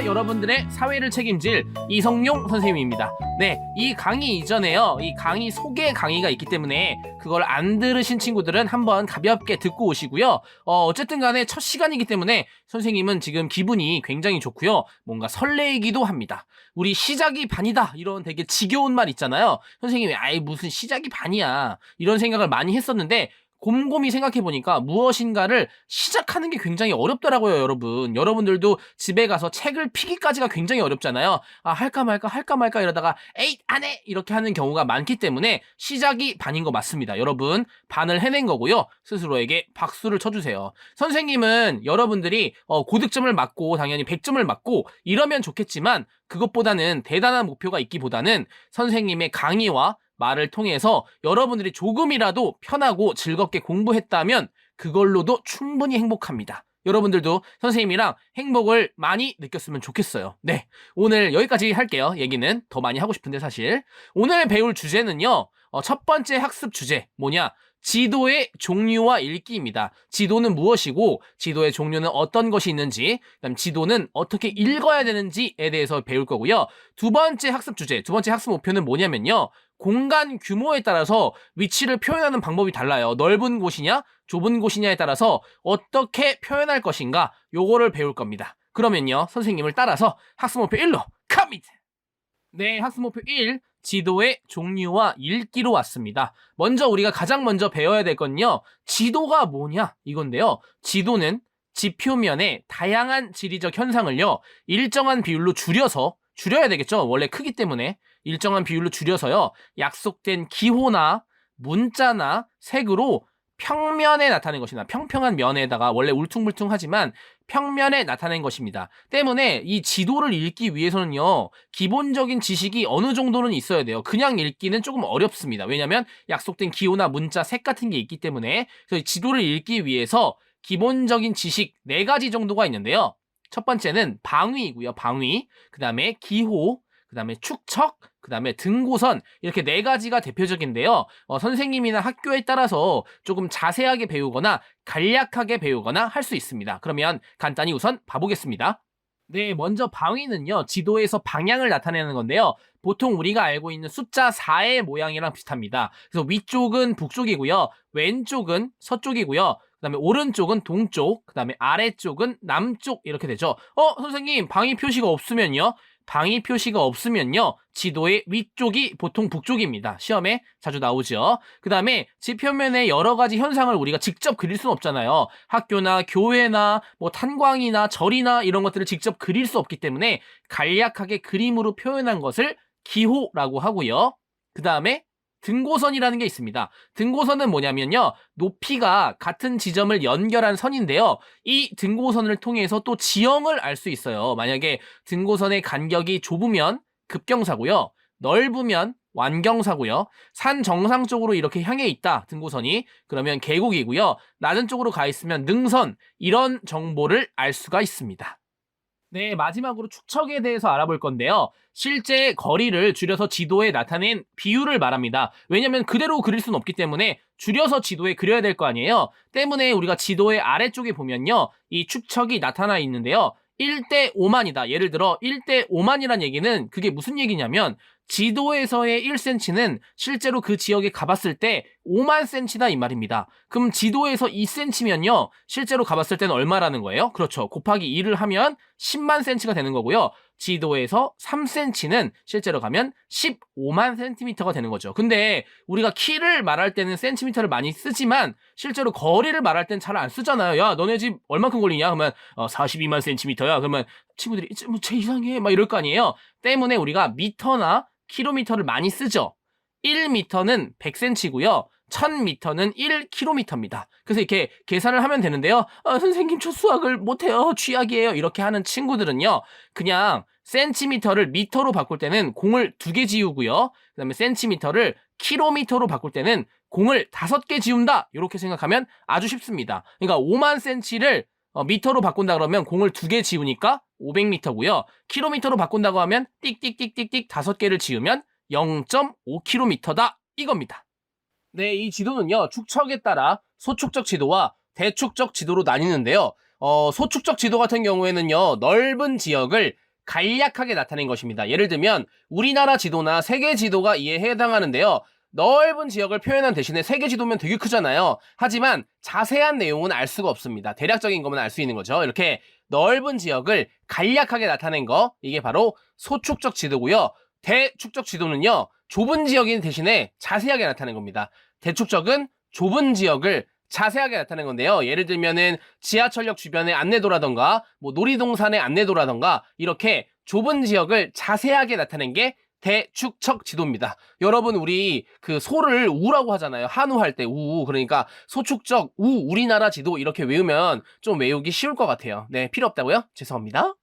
안녕하세요. 여러분들의 사회를 책임질 이성용 선생님입니다. 네, 이 강의 이전에요. 이 강의 소개 강의가 있기 때문에 그걸 안 들으신 친구들은 한번 가볍게 듣고 오시고요. 어쨌든 간에 첫 시간이기 때문에 선생님은 지금 기분이 굉장히 좋고요. 뭔가 설레이기도 합니다. 우리 시작이 반이다 이런 되게 지겨운 말 있잖아요. 선생님이 아이 무슨 시작이 반이야 이런 생각을 많이 했었는데 곰곰이 생각해보니까 무엇인가를 시작하는 게 굉장히 어렵더라고요, 여러분. 여러분들도 집에 가서 책을 피기까지가 굉장히 어렵잖아요. 아, 할까 말까 이러다가 에잇, 안 해! 이렇게 하는 경우가 많기 때문에 시작이 반인 거 맞습니다. 여러분, 반을 해낸 거고요. 스스로에게 박수를 쳐주세요. 선생님은 여러분들이 고득점을 맞고 당연히 100점을 맞고 이러면 좋겠지만 그것보다는 대단한 목표가 있기보다는 선생님의 강의와 말을 통해서 여러분들이 조금이라도 편하고 즐겁게 공부했다면 그걸로도 충분히 행복합니다. 여러분들도 선생님이랑 행복을 많이 느꼈으면 좋겠어요. 네, 오늘 여기까지 할게요. 얘기는 더 많이 하고 싶은데 사실 오늘 배울 주제는요. 첫 번째 학습 주제 뭐냐? 지도의 종류와 읽기입니다. 지도는 무엇이고 지도의 종류는 어떤 것이 있는지, 그다음 지도는 어떻게 읽어야 되는지에 대해서 배울 거고요. 두 번째 학습 주제, 두 번째 학습 목표는 뭐냐면요. 공간 규모에 따라서 위치를 표현하는 방법이 달라요. 넓은 곳이냐, 좁은 곳이냐에 따라서 어떻게 표현할 것인가, 요거를 배울 겁니다. 그러면요, 선생님을 따라서 학습 목표 1로 갑니다. 네, 학습 목표 1, 지도의 종류와 읽기로 왔습니다. 먼저 우리가 가장 먼저 배워야 될 건요, 지도가 뭐냐 이건데요. 지도는 지표면의 다양한 지리적 현상을요, 일정한 비율로 줄여야 되겠죠. 원래 크기 때문에 일정한 비율로 줄여서요, 약속된 기호나 문자나 색으로 평면에 나타낸 것이나 평평한 면에다가 원래 울퉁불퉁하지만 평면에 나타낸 것입니다. 때문에 이 지도를 읽기 위해서는요, 기본적인 지식이 어느 정도는 있어야 돼요. 그냥 읽기는 조금 어렵습니다. 왜냐하면 약속된 기호나 문자, 색 같은 게 있기 때문에. 그래서 지도를 읽기 위해서 기본적인 지식 4가지 정도가 있는데요. 첫 번째는 방위이고요. 방위, 그 다음에 기호, 그 다음에 축척, 그 다음에 등고선, 이렇게 4가지가 대표적인데요. 선생님이나 학교에 따라서 조금 자세하게 배우거나 간략하게 배우거나 할 수 있습니다. 그러면 간단히 우선 봐보겠습니다. 네, 먼저 방위는요, 지도에서 방향을 나타내는 건데요. 보통 우리가 알고 있는 숫자 4의 모양이랑 비슷합니다. 그래서 위쪽은 북쪽이고요, 왼쪽은 서쪽이고요, 그 다음에 오른쪽은 동쪽, 그 다음에 아래쪽은 남쪽, 이렇게 되죠. 선생님, 방위 표시가 없으면요? 방위 표시가 없으면요, 지도의 위쪽이 보통 북쪽입니다. 시험에 자주 나오죠. 그 다음에 지표면에 여러 가지 현상을 우리가 직접 그릴 수는 없잖아요. 학교나 교회나 뭐 탄광이나 절이나 이런 것들을 직접 그릴 수 없기 때문에 간략하게 그림으로 표현한 것을 기호라고 하고요. 그 다음에 등고선이라는 게 있습니다. 등고선은 뭐냐면요, 높이가 같은 지점을 연결한 선인데요. 이 등고선을 통해서 또 지형을 알 수 있어요. 만약에 등고선의 간격이 좁으면 급경사고요, 넓으면 완경사고요, 산 정상 쪽으로 이렇게 향해 있다, 등고선이, 그러면 계곡이고요, 낮은 쪽으로 가 있으면 능선, 이런 정보를 알 수가 있습니다. 네, 마지막으로 축척에 대해서 알아볼 건데요. 실제 거리를 줄여서 지도에 나타낸 비율을 말합니다. 왜냐면 그대로 그릴 수는 없기 때문에 줄여서 지도에 그려야 될 거 아니에요. 때문에 우리가 지도의 아래쪽에 보면요, 이 축척이 나타나 있는데요. 1대 5만이다. 예를 들어 1대 5만이란 얘기는 그게 무슨 얘기냐면 지도에서의 1cm는 실제로 그 지역에 가봤을 때 5만 cm다 이 말입니다. 그럼 지도에서 2cm면요, 실제로 가봤을 때는 얼마라는 거예요? 그렇죠. 곱하기 2를 하면 10만 cm가 되는 거고요. 지도에서 3cm는 실제로 가면 15만 cm가 되는 거죠. 근데 우리가 키를 말할 때는 cm를 많이 쓰지만 실제로 거리를 말할 때는 잘 안 쓰잖아요. 야, 너네 집 얼만큼 걸리냐? 그러면 42만 cm야. 그러면 친구들이 쟤 이상해 막 이럴 거 아니에요. 때문에 우리가 미터나 킬로미터를 많이 쓰죠. 1미터는 100cm고요. 1000미터는 1km입니다. 그래서 이렇게 계산을 하면 되는데요. 선생님 저 수학을 못해요. 취약이에요. 이렇게 하는 친구들은요, 그냥 센티미터를 미터로 바꿀 때는 공을 2개 지우고요. 그 다음에 센티미터를 킬로미터로 바꿀 때는 공을 5개 지운다. 이렇게 생각하면 아주 쉽습니다. 그러니까 5만 cm를 미터로 바꾼다 그러면 공을 2개 지우니까 500m고요. 킬로미터로 바꾼다고 하면 띡띡띡띡띡 5개를 지우면 0.5km다 이겁니다. 네, 이 지도는요, 축척에 따라 소축적 지도와 대축적 지도로 나뉘는데요. 소축적 지도 같은 경우에는요, 넓은 지역을 간략하게 나타낸 것입니다. 예를 들면 우리나라 지도나 세계 지도가 이에 해당하는데요. 넓은 지역을 표현한 대신에 세계 지도면 되게 크잖아요. 하지만 자세한 내용은 알 수가 없습니다. 대략적인 것만 알 수 있는 거죠. 이렇게 넓은 지역을 간략하게 나타낸 거, 이게 바로 소축적 지도고요. 대축적 지도는요, 좁은 지역인 대신에 자세하게 나타낸 겁니다. 대축적은 좁은 지역을 자세하게 나타낸 건데요. 예를 들면은 지하철역 주변의 안내도라던가 뭐 놀이동산의 안내도라던가 이렇게 좁은 지역을 자세하게 나타낸 게 대축척 지도입니다. 여러분, 우리 그 소를 우라고 하잖아요. 한우 할 때 우. 그러니까 소축적 우리나라 지도 이렇게 외우면 좀 외우기 쉬울 것 같아요. 네, 필요 없다고요? 죄송합니다.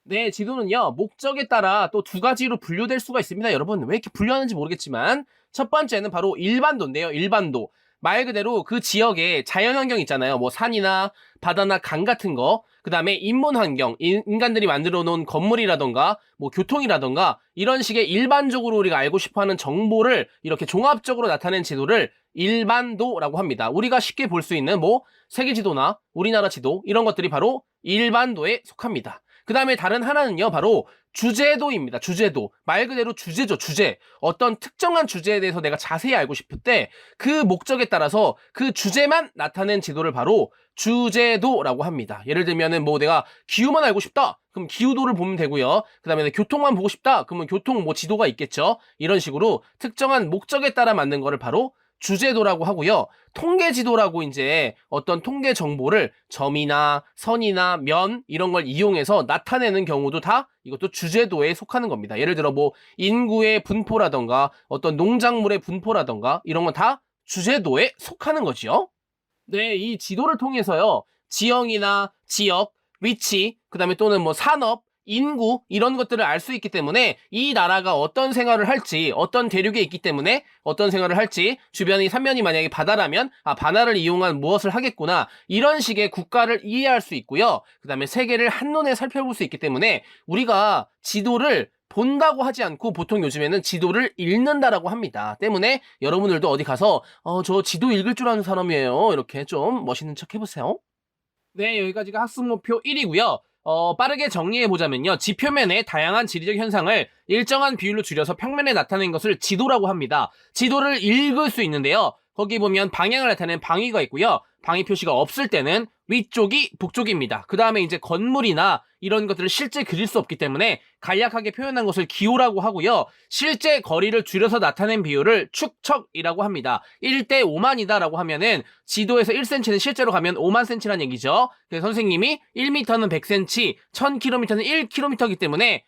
네, 지도는요, 목적에 따라 또 두 가지로 분류될 수가 있습니다. 여러분, 왜 이렇게 분류하는지 모르겠지만, 첫 번째는 바로 일반도인데요, 일반도. 말 그대로 그 지역에 자연환경 있잖아요. 뭐 산이나 바다나 강 같은 거. 그 다음에 인문환경, 인간들이 만들어 놓은 건물이라던가, 뭐 교통이라던가, 이런 식의 일반적으로 우리가 알고 싶어 하는 정보를 이렇게 종합적으로 나타낸 지도를 일반도라고 합니다. 우리가 쉽게 볼 수 있는 뭐 세계 지도나 우리나라 지도, 이런 것들이 바로 일반도에 속합니다. 그 다음에 다른 하나는요, 바로 주제도입니다. 주제도. 말 그대로 주제죠, 주제. 어떤 특정한 주제에 대해서 내가 자세히 알고 싶을 때 그 목적에 따라서 그 주제만 나타낸 지도를 바로 주제도라고 합니다. 예를 들면은 뭐 내가 기후만 알고 싶다, 그럼 기후도를 보면 되고요. 그 다음에 교통만 보고 싶다, 그러면 교통 뭐 지도가 있겠죠. 이런 식으로 특정한 목적에 따라 만든 거를 바로 주제도라고 하고요. 통계지도라고 이제 어떤 통계 정보를 점이나 선이나 면 이런 걸 이용해서 나타내는 경우도 다 이것도 주제도에 속하는 겁니다. 예를 들어 뭐 인구의 분포라던가 어떤 농작물의 분포라던가 이런 건 다 주제도에 속하는 거지요. 네, 이 지도를 통해서요, 지형이나 지역, 위치, 그 다음에 또는 뭐 산업, 인구, 이런 것들을 알 수 있기 때문에 이 나라가 어떤 생활을 할지, 어떤 대륙에 있기 때문에 어떤 생활을 할지, 주변이 삼면이 만약에 바다라면, 바다를 이용한 무엇을 하겠구나, 이런 식의 국가를 이해할 수 있고요. 그 다음에 세계를 한눈에 살펴볼 수 있기 때문에 우리가 지도를 본다고 하지 않고 보통 요즘에는 지도를 읽는다라고 합니다. 때문에 여러분들도 어디 가서 저 지도 읽을 줄 아는 사람이에요, 이렇게 좀 멋있는 척 해보세요. 네, 여기까지가 학습 목표 1이고요. 빠르게 정리해보자면요, 지표면의 다양한 지리적 현상을 일정한 비율로 줄여서 평면에 나타낸 것을 지도라고 합니다. 지도를 읽을 수 있는데요, 거기 보면 방향을 나타내는 방위가 있고요. 방위 표시가 없을 때는 위쪽이 북쪽입니다. 그 다음에 이제 건물이나 이런 것들을 실제 그릴 수 없기 때문에 간략하게 표현한 것을 기호라고 하고요. 실제 거리를 줄여서 나타낸 비율을 축척이라고 합니다. 1대 5만이다 라고 하면은 지도에서 1cm는 실제로 가면 5만 cm란 얘기죠. 그래서 선생님이 1m는 100cm, 1000km는 1km이기 때문에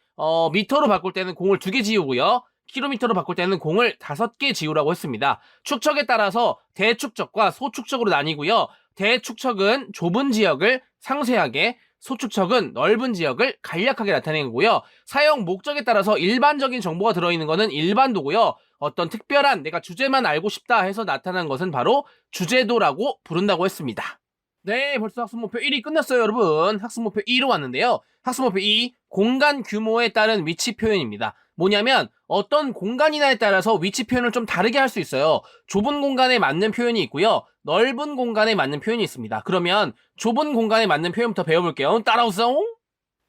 미터로 바꿀 때는 공을 2개 지우고요. 킬로미터로 바꿀 때는 공을 5개 지우라고 했습니다. 축척에 따라서 대축척과 소축척으로 나뉘고요. 대축척은 좁은 지역을 상세하게, 소축척은 넓은 지역을 간략하게 나타내는 거고요. 사용 목적에 따라서 일반적인 정보가 들어있는 것은 일반도고요. 어떤 특별한 내가 주제만 알고 싶다 해서 나타난 것은 바로 주제도라고 부른다고 했습니다. 네, 벌써 학습 목표 1이 끝났어요, 여러분. 학습 목표 2로 왔는데요. 학습 목표 2, 공간 규모에 따른 위치 표현입니다. 뭐냐면 어떤 공간이냐에 따라서 위치 표현을 좀 다르게 할 수 있어요. 좁은 공간에 맞는 표현이 있고요, 넓은 공간에 맞는 표현이 있습니다. 그러면 좁은 공간에 맞는 표현부터 배워볼게요. 따라오세요.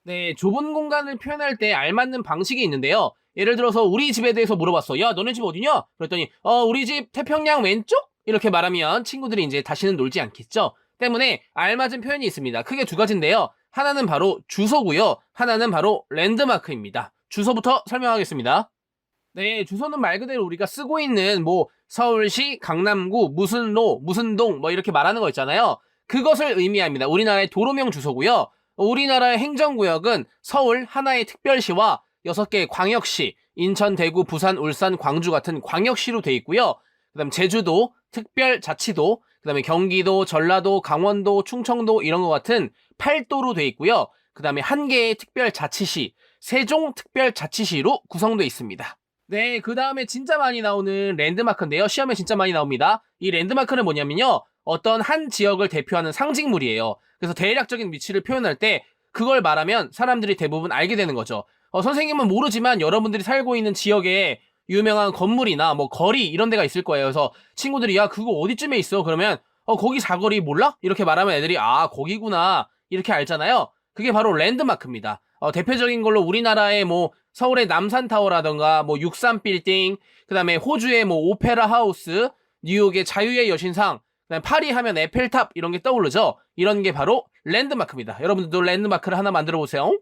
네, 좁은 공간을 표현할 때 알맞는 방식이 있는데요. 예를 들어서 우리 집에 대해서 물어봤어. 야, 너네 집 어디냐? 그랬더니 우리 집 태평양 왼쪽? 이렇게 말하면 친구들이 이제 다시는 놀지 않겠죠. 때문에 알맞은 표현이 있습니다. 크게 두 가지인데요. 하나는 바로 주소고요, 하나는 바로 랜드마크입니다. 주소부터 설명하겠습니다. 네, 주소는 말 그대로 우리가 쓰고 있는 뭐 서울시, 강남구, 무슨 로, 무슨 동 뭐 이렇게 말하는 거 있잖아요. 그것을 의미합니다. 우리나라의 도로명 주소고요. 우리나라의 행정구역은 서울 하나의 특별시와 6개의 광역시, 인천, 대구, 부산, 울산, 광주 같은 광역시로 돼 있고요. 그다음 제주도, 특별자치도, 그다음에 경기도, 전라도, 강원도, 충청도 이런 것 같은 8도로 돼 있고요. 그다음에 한 개의 특별자치시, 세종특별자치시로 구성되어 있습니다. 네, 그 다음에 진짜 많이 나오는 랜드마크인데요. 시험에 진짜 많이 나옵니다. 이 랜드마크는 뭐냐면요, 어떤 한 지역을 대표하는 상징물이에요. 그래서 대략적인 위치를 표현할 때 그걸 말하면 사람들이 대부분 알게 되는 거죠. 선생님은 모르지만 여러분들이 살고 있는 지역에 유명한 건물이나 뭐 거리 이런 데가 있을 거예요. 그래서 친구들이 야, 그거 어디쯤에 있어? 그러면 거기 사거리 몰라? 이렇게 말하면 애들이 거기구나 이렇게 알잖아요. 그게 바로 랜드마크입니다. 대표적인 걸로 우리나라의 뭐 서울의 남산타워라던가 뭐 63빌딩, 그다음에 호주의 뭐 오페라 하우스, 뉴욕의 자유의 여신상, 그다음에 파리 하면 에펠탑 이런 게 떠오르죠. 이런 게 바로 랜드마크입니다. 여러분들도 랜드마크를 하나 만들어 보세요.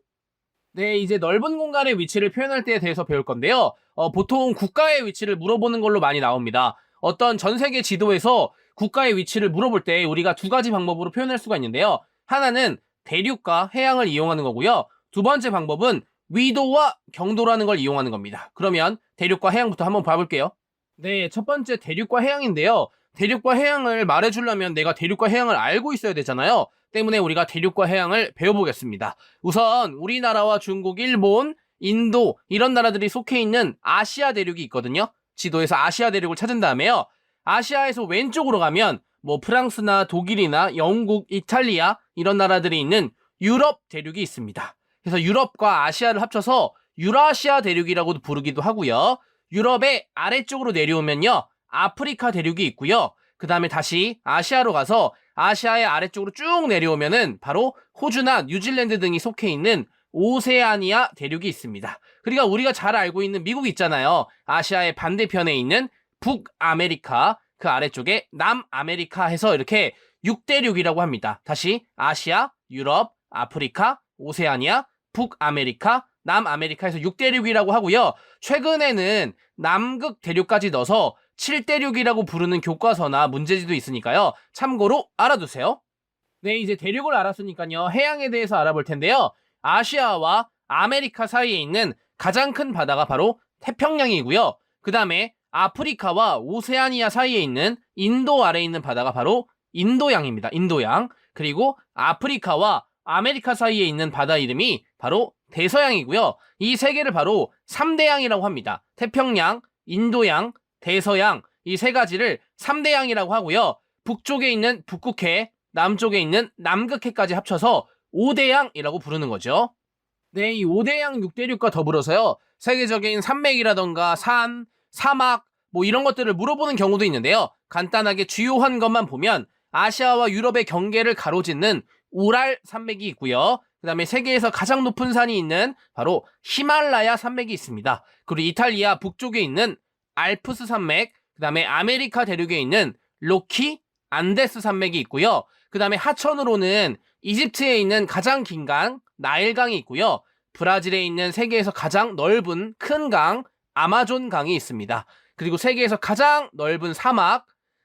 네, 이제 넓은 공간의 위치를 표현할 때에 대해서 배울 건데요. 보통 국가의 위치를 물어보는 걸로 많이 나옵니다. 어떤 전 세계 지도에서 국가의 위치를 물어볼 때 우리가 두 가지 방법으로 표현할 수가 있는데요. 하나는 대륙과 해양을 이용하는 거고요. 두 번째 방법은 위도와 경도라는 걸 이용하는 겁니다. 그러면 대륙과 해양부터 한번 봐볼게요. 네, 첫 번째 대륙과 해양인데요. 대륙과 해양을 말해주려면 내가 대륙과 해양을 알고 있어야 되잖아요. 때문에 우리가 대륙과 해양을 배워보겠습니다. 우선 우리나라와 중국, 일본, 인도 이런 나라들이 속해 있는 아시아 대륙이 있거든요. 지도에서 아시아 대륙을 찾은 다음에요. 아시아에서 왼쪽으로 가면 뭐 프랑스나 독일이나 영국, 이탈리아 이런 나라들이 있는 유럽 대륙이 있습니다. 그래서 유럽과 아시아를 합쳐서 유라시아 대륙이라고도 부르기도 하고요. 유럽의 아래쪽으로 내려오면요. 아프리카 대륙이 있고요. 그 다음에 다시 아시아로 가서 아시아의 아래쪽으로 쭉 내려오면은 바로 호주나 뉴질랜드 등이 속해 있는 오세아니아 대륙이 있습니다. 그러니까 우리가 잘 알고 있는 미국이 있잖아요. 아시아의 반대편에 있는 북아메리카, 그 아래쪽에 남아메리카 해서 이렇게 6대륙이라고 합니다. 다시 아시아, 유럽, 아프리카, 오세아니아, 북아메리카, 남아메리카에서 6대륙이라고 하고요. 최근에는 남극 대륙까지 넣어서 7대륙이라고 부르는 교과서나 문제지도 있으니까요. 참고로 알아두세요. 네, 이제 대륙을 알았으니까요. 해양에 대해서 알아볼 텐데요. 아시아와 아메리카 사이에 있는 가장 큰 바다가 바로 태평양이고요. 그 다음에 아프리카와 오세아니아 사이에 있는 인도 아래에 있는 바다가 바로 인도양입니다. 인도양. 그리고 아프리카와 아메리카 사이에 있는 바다 이름이 바로 대서양이고요. 이 세 개를 바로 3대양이라고 합니다. 태평양, 인도양, 대서양 이 세 가지를 3대양이라고 하고요. 북쪽에 있는 북극해, 남쪽에 있는 남극해까지 합쳐서 5대양이라고 부르는 거죠. 네, 이 5대양 6대륙과 더불어서요. 세계적인 산맥이라던가 산, 사막 뭐 이런 것들을 물어보는 경우도 있는데요. 간단하게 주요한 것만 보면 아시아와 유럽의 경계를 가로짓는 우랄 산맥이 있고요. 그 다음에 세계에서 가장 높은 산이 있는 바로 히말라야 산맥이 있습니다. 그리고 이탈리아 북쪽에 있는 알프스 산맥, 그 다음에 아메리카 대륙에 있는 로키 안데스 산맥이 있고요. 그 다음에 하천으로는 이집트에 있는 가장 긴 강, 나일강이 있고요. 브라질에 있는 세계에서 가장 넓은 큰 강, 아마존 강이 있습니다. 그리고 세계에서 가장 넓은 사막,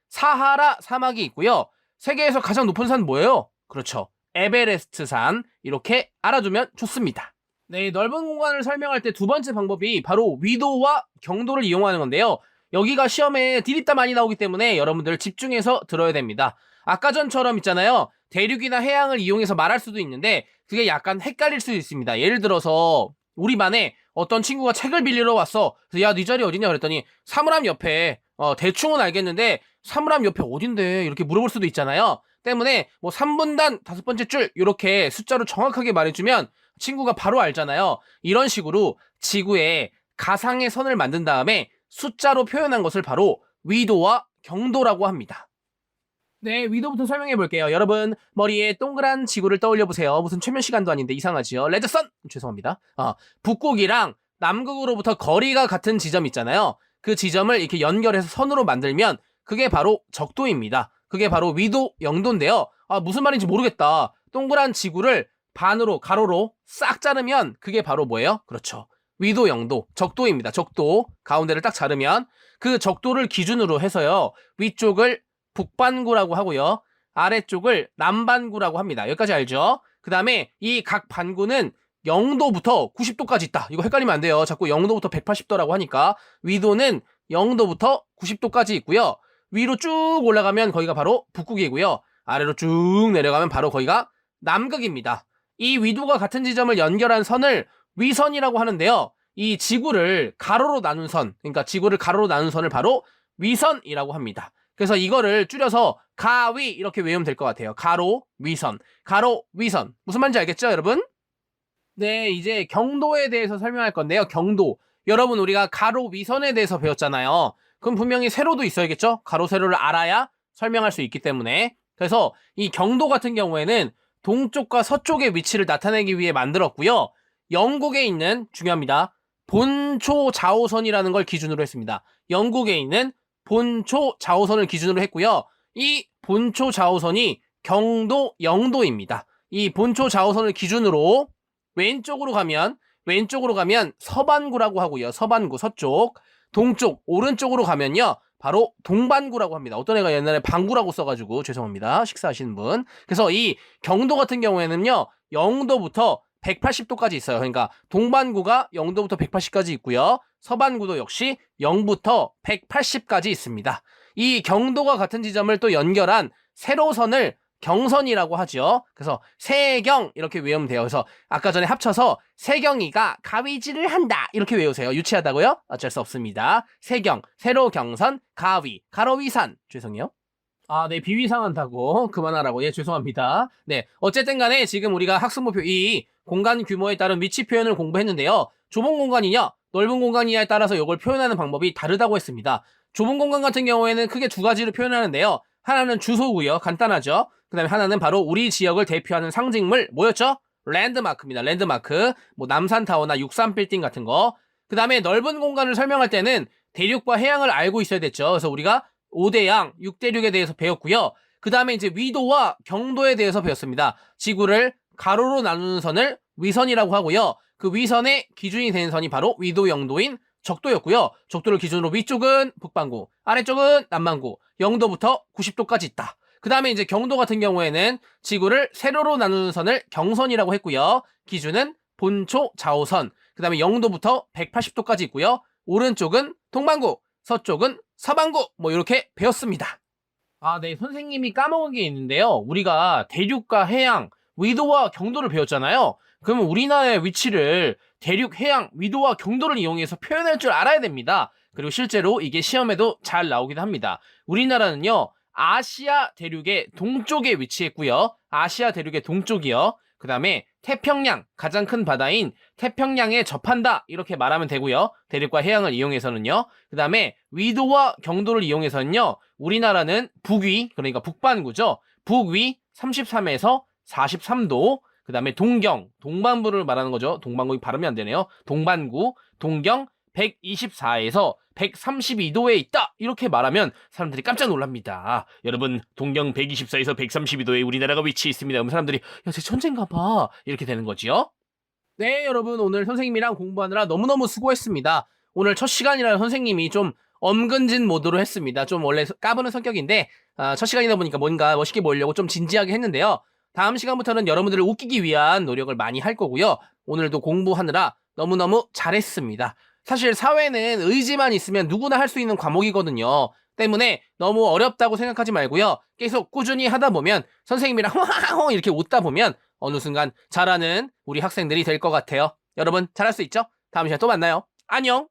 사하라 사막이 있고요. 세계에서 가장 높은 산 뭐예요? 그렇죠. 에베레스트 산. 이렇게 알아두면 좋습니다. 네, 넓은 공간을 설명할 때 두 번째 방법이 바로 위도와 경도를 이용하는 건데요. 여기가 시험에 디립다 많이 나오기 때문에 여러분들 집중해서 들어야 됩니다. 아까 전처럼 있잖아요. 대륙이나 해양을 이용해서 말할 수도 있는데 그게 약간 헷갈릴 수도 있습니다. 예를 들어서 우리 반에 어떤 친구가 책을 빌리러 왔어. 그래서 야, 네 자리 어디냐 그랬더니 사물함 옆에. 대충은 알겠는데 사물함 옆에 어딘데 이렇게 물어볼 수도 있잖아요. 때문에 뭐 3분단 5번째 줄 이렇게 숫자로 정확하게 말해주면 친구가 바로 알잖아요. 이런 식으로 지구에 가상의 선을 만든 다음에 숫자로 표현한 것을 바로 위도와 경도라고 합니다. 네, 위도부터 설명해 볼게요. 여러분 머리에 동그란 지구를 떠올려 보세요. 무슨 최면 시간도 아닌데 이상하지요. 레드선! 죄송합니다. 북극이랑 남극으로부터 거리가 같은 지점 있잖아요. 그 지점을 이렇게 연결해서 선으로 만들면 그게 바로 적도입니다. 그게 바로 위도, 영도인데요. 무슨 말인지 모르겠다. 동그란 지구를 반으로, 가로로 싹 자르면 그게 바로 뭐예요? 그렇죠. 위도, 영도, 적도입니다. 적도. 가운데를 딱 자르면 그 적도를 기준으로 해서요. 위쪽을 북반구라고 하고요. 아래쪽을 남반구라고 합니다. 여기까지 알죠? 그 다음에 이 각 반구는 0도부터 90도까지 있다. 이거 헷갈리면 안 돼요. 자꾸 0도부터 180도라고 하니까 위도는 0도부터 90도까지 있고요. 위로 쭉 올라가면 거기가 바로 북극이고요. 아래로 쭉 내려가면 바로 거기가 남극입니다. 이 위도가 같은 지점을 연결한 선을 위선이라고 하는데요. 이 지구를 가로로 나눈 선, 그러니까 지구를 가로로 나눈 선을 바로 위선이라고 합니다. 그래서 이거를 줄여서 가위 이렇게 외우면 될 것 같아요. 가로, 위선, 가로, 위선. 무슨 말인지 알겠죠, 여러분? 네, 이제 경도에 대해서 설명할 건데요. 경도. 여러분 우리가 가로, 위선에 대해서 배웠잖아요. 그럼 분명히 세로도 있어야겠죠? 가로, 세로를 알아야 설명할 수 있기 때문에. 그래서 이 경도 같은 경우에는 동쪽과 서쪽의 위치를 나타내기 위해 만들었고요. 영국에 있는, 중요합니다, 본초 좌우선이라는 걸 기준으로 했습니다. 영국에 있는 본초 좌우선을 기준으로 했고요. 이 본초 좌우선이 경도 영도입니다. 이 본초 좌우선을 기준으로 왼쪽으로 가면 서반구라고 하고요. 서반구 서쪽, 동쪽 오른쪽으로 가면요 바로 동반구라고 합니다. 어떤 애가 옛날에 방구라고 써가지고 죄송합니다. 식사하시는 분. 그래서 이 경도 같은 경우에는요 0도부터 180도까지 있어요. 그러니까 동반구가 0도부터 180까지 있고요. 서반구도 역시 0부터 180까지 있습니다. 이 경도가 같은 지점을 또 연결한 세로선을 경선이라고 하죠. 그래서 세경 이렇게 외우면 돼요. 그래서 아까 전에 합쳐서 세경이가 가위질을 한다 이렇게 외우세요. 유치하다고요? 어쩔 수 없습니다. 세경, 세로경선, 가위, 가로위산. 죄송해요. 네, 비위상한다고 그만하라고. 예, 죄송합니다. 네, 어쨌든 간에 지금 우리가 학습 목표 이 공간 규모에 따른 위치 표현을 공부했는데요. 좁은 공간이냐, 넓은 공간이냐에 따라서 이걸 표현하는 방법이 다르다고 했습니다. 좁은 공간 같은 경우에는 크게 두 가지로 표현하는데요. 하나는 주소고요. 간단하죠. 그 다음에 하나는 바로 우리 지역을 대표하는 상징물 뭐였죠? 랜드마크입니다. 랜드마크. 뭐 남산타워나 63빌딩 같은 거. 그 다음에 넓은 공간을 설명할 때는 대륙과 해양을 알고 있어야 됐죠. 그래서 우리가 5대양, 6대륙에 대해서 배웠고요. 그 다음에 이제 위도와 경도에 대해서 배웠습니다. 지구를 가로로 나누는 선을 위선이라고 하고요. 그 위선의 기준이 되는 선이 바로 위도 영도인 적도였고요. 적도를 기준으로 위쪽은 북반구, 아래쪽은 남반구, 0도부터 90도까지 있다. 그 다음에 이제 경도 같은 경우에는 지구를 세로로 나누는 선을 경선이라고 했고요. 기준은 본초 좌우선, 그 다음에 0도부터 180도까지 있고요. 오른쪽은 동반구, 서쪽은 서반구, 뭐 이렇게 배웠습니다. 네, 선생님이 까먹은 게 있는데요. 우리가 대륙과 해양, 위도와 경도를 배웠잖아요. 그러면 우리나라의 위치를 대륙, 해양, 위도와 경도를 이용해서 표현할 줄 알아야 됩니다. 그리고 실제로 이게 시험에도 잘 나오기도 합니다. 우리나라는요, 아시아 대륙의 동쪽에 위치했고요. 아시아 대륙의 동쪽이요. 그 다음에 태평양, 가장 큰 바다인 태평양에 접한다 이렇게 말하면 되고요. 대륙과 해양을 이용해서는요. 그 다음에 위도와 경도를 이용해서는요. 우리나라는 북위, 그러니까 북반구죠. 북위 33에서 43도, 그 다음에 동경, 동반구를 말하는 거죠. 동반구 발음이 안 되네요. 동반구, 동경 124에서 132도에 있다 이렇게 말하면 사람들이 깜짝 놀랍니다. 여러분, 동경 124에서 132도에 우리나라가 위치해 있습니다. 그럼 사람들이 야, 쟤 천재인가 봐 이렇게 되는 거지요. 네, 여러분, 오늘 선생님이랑 공부하느라 너무너무 수고했습니다. 오늘 첫 시간이라 선생님이 좀 엄근진 모드로 했습니다. 좀 원래 까부는 성격인데 첫 시간이다 보니까 뭔가 멋있게 보이려고 좀 진지하게 했는데요. 다음 시간부터는 여러분들을 웃기기 위한 노력을 많이 할 거고요. 오늘도 공부하느라 너무너무 잘했습니다. 사실 사회는 의지만 있으면 누구나 할 수 있는 과목이거든요. 때문에 너무 어렵다고 생각하지 말고요. 계속 꾸준히 하다 보면 선생님이랑 호하호 이렇게 웃다 보면 어느 순간 잘하는 우리 학생들이 될 것 같아요. 여러분 잘할 수 있죠? 다음 시간에 또 만나요. 안녕!